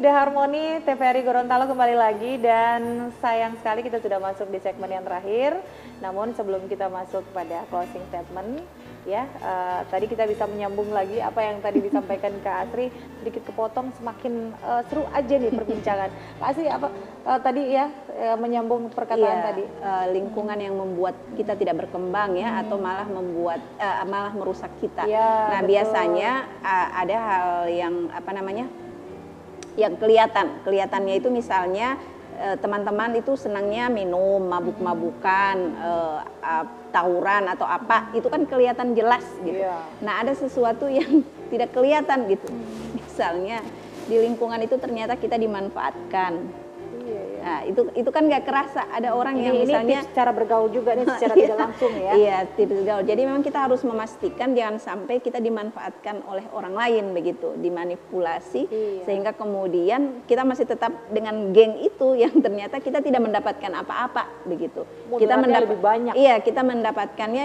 The Harmony, TVRI Gorontalo kembali lagi, dan sayang sekali kita sudah masuk di segmen yang terakhir. Namun sebelum kita masuk pada closing statement, ya tadi kita bisa menyambung lagi apa yang tadi disampaikan Kak Asri, sedikit kepotong, semakin seru aja nih perbincangan. Kak Asri apa tadi ya menyambung perkataan tadi? Lingkungan yang membuat kita tidak berkembang ya, atau malah membuat malah merusak kita. Ya, nah betul. Biasanya ada hal yang apa namanya, yang kelihatannya itu misalnya teman-teman itu senangnya minum, mabuk-mabukan, tawuran atau apa, itu kan kelihatan jelas gitu. Iya. Nah ada sesuatu yang tidak kelihatan gitu. Misalnya di lingkungan itu ternyata kita dimanfaatkan. Nah, itu kan nggak kerasa, ada orang yang misalnya tips cara bergaul juga nih secara tidak langsung ya. Iya, tips bergaul. Jadi memang kita harus memastikan jangan sampai kita dimanfaatkan oleh orang lain begitu, dimanipulasi sehingga kemudian kita masih tetap dengan geng itu yang ternyata kita tidak mendapatkan apa-apa begitu. Kita lebih banyak. Iya, kita mendapatkannya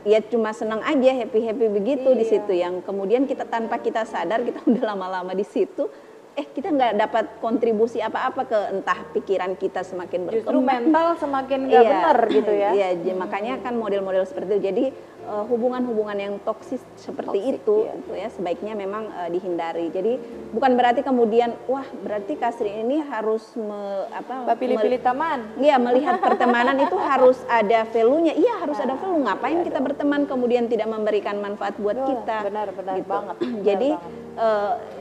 ya cuma senang aja, happy begitu di situ, yang kemudian kita tanpa kita sadar kita udah lama-lama di situ. Kita nggak dapat kontribusi apa-apa ke entah pikiran kita semakin berkembang. Justru mental semakin nggak benar gitu ya. Iya, makanya kan model-model seperti itu. Jadi hubungan-hubungan yang toksis seperti itu ya sebaiknya memang dihindari. Jadi bukan berarti kemudian wah berarti Kasri ini harus pilih-pilih teman. Iya, melihat pertemanan itu harus ada value-nya. Iya, harus ada value. Ngapain kita berteman kemudian tidak memberikan manfaat buat kita? Benar gitu. banget. Jadi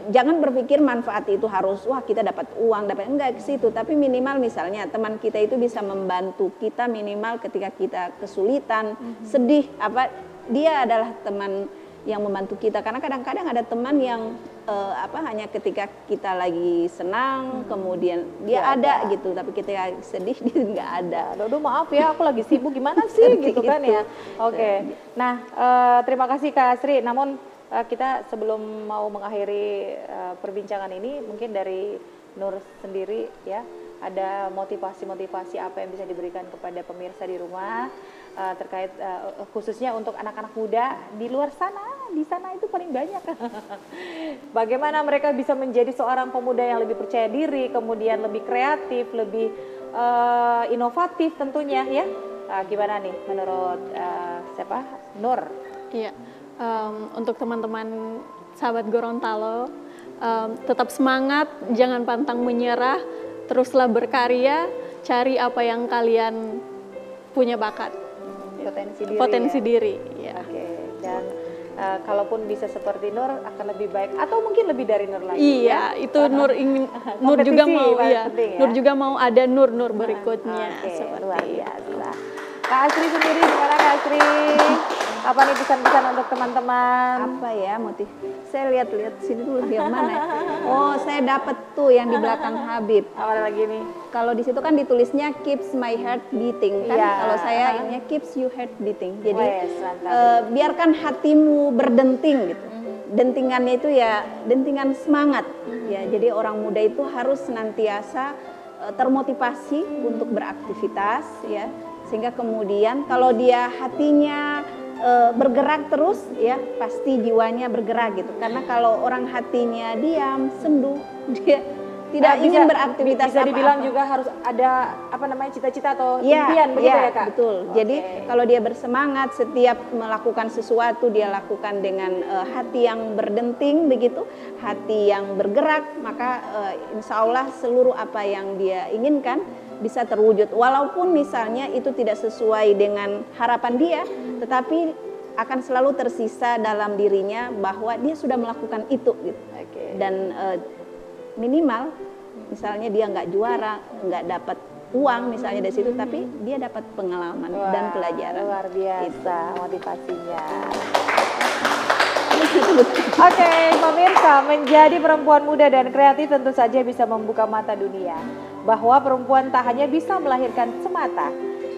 jangan berpikir manfaat itu harus wah kita dapat uang, dapat enggak ke situ, tapi minimal misalnya teman kita itu bisa membantu kita minimal ketika kita kesulitan, sedih dia adalah teman yang membantu kita, karena kadang-kadang ada teman yang hanya ketika kita lagi senang kemudian dia ada gitu, tapi ketika sedih dia nggak ada. Dodo maaf ya, aku lagi sibuk gimana sih gitu kan ya. Oke. Nah, terima kasih Kak Asri. Namun kita sebelum mau mengakhiri perbincangan ini, mungkin dari Nur sendiri ya, ada motivasi-motivasi apa yang bisa diberikan kepada pemirsa di rumah terkait khususnya untuk anak-anak muda di luar sana, di sana itu paling banyak. Bagaimana mereka bisa menjadi seorang pemuda yang lebih percaya diri, kemudian lebih kreatif, lebih inovatif tentunya ya. Gimana nih menurut Nur? Iya. Untuk teman-teman sahabat Gorontalo, tetap semangat, jangan pantang menyerah, teruslah berkarya, cari apa yang kalian punya bakat, potensi diri. Ya. Oke. Dan kalaupun bisa seperti Nur akan lebih baik atau mungkin lebih dari Nur lagi. Iya, ya? itu Nur ingin, Nur juga mau, ya. Nur juga mau ada Nur berikutnya. Seperti luar biasa. Kak Asri sendiri gimana Kak Asri? Apa nih pesan-pesan untuk teman-teman? Apa ya motif? Saya lihat-lihat sini dulu yang mana. Oh, saya dapat tuh yang di belakang Habib. Apa lagi nih? Kalau di situ kan ditulisnya keeps my heart beating kan. Iya. Kalau saya ininya keeps you heart beating. Jadi biarkan hatimu berdenting gitu. Dentingannya itu ya dentingan semangat. Ya, jadi orang muda itu harus senantiasa termotivasi untuk beraktivitas ya. Sehingga kemudian kalau dia hatinya bergerak terus ya pasti jiwanya bergerak gitu, karena kalau orang hatinya diam sendu dia tidak ingin beraktivitas bisa dibilang juga harus ada cita-cita atau impian begitu ya Kak? Betul. Jadi kalau dia bersemangat setiap melakukan sesuatu dia lakukan dengan hati yang berdenting begitu, hati yang bergerak, maka insya Allah seluruh apa yang dia inginkan bisa terwujud, walaupun misalnya itu tidak sesuai dengan harapan dia, tetapi akan selalu tersisa dalam dirinya bahwa dia sudah melakukan itu gitu. Dan minimal misalnya dia nggak juara, nggak dapat uang misalnya dari situ, tapi dia dapat pengalaman dan pelajaran. Luar biasa motivasinya. Oke, pemirsa, menjadi perempuan muda dan kreatif tentu saja bisa membuka mata dunia bahwa perempuan tak hanya bisa melahirkan semata,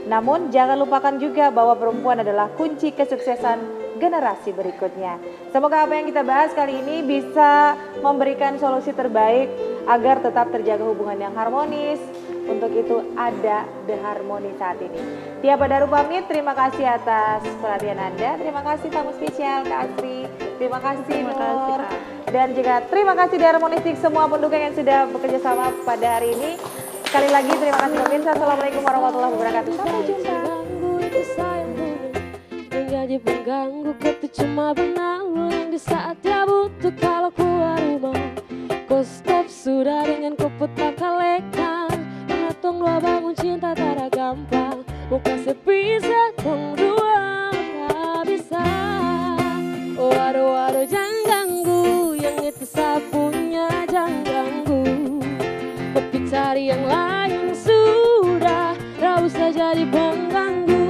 namun jangan lupakan juga bahwa perempuan adalah kunci kesuksesan generasi berikutnya. Semoga apa yang kita bahas kali ini bisa memberikan solusi terbaik agar tetap terjaga hubungan yang harmonis. Untuk itu ada The Harmony saat ini. Tia Badaru pamit, terima kasih atas perhatian Anda. Terima kasih tamu spesial Kak Asri. Terima kasih Nur. Dan juga terima kasih di Harmonistik semua pendukung yang sudah bekerja sama pada hari ini. Sekali lagi terima kasih pemirsa. Assalamualaikum warahmatullahi wabarakatuh. Sampai jumpa. Menjadi pengganggu itu cuma benalu di saat dia butuh kalau keluar rumah. Kau stop sudah dengan kau putar-kalekan. Karena tong dua bangun cinta tak ada gampang. Muka sepisah tong dua tak bisa. Oh aduh aduh jangan ganggu, yang itu sapunya jangan ganggu. Kopi cari yang lain sudah, tak usah jadi pengganggu.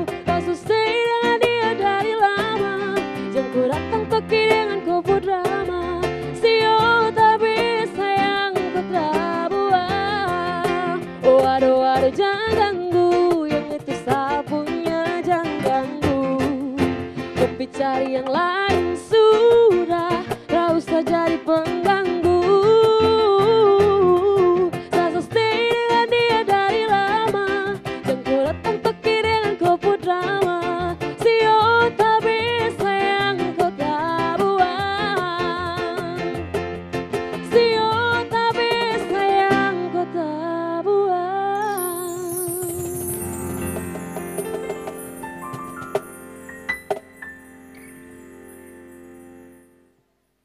Kau susah dengan dia dari lama, jangan ku datang toki dengan kau drama. Sio tapi sayang kau tak buang. Oh aduh aduh jangan ganggu, yang itu sapunya jangan ganggu. Kopi cari yang lain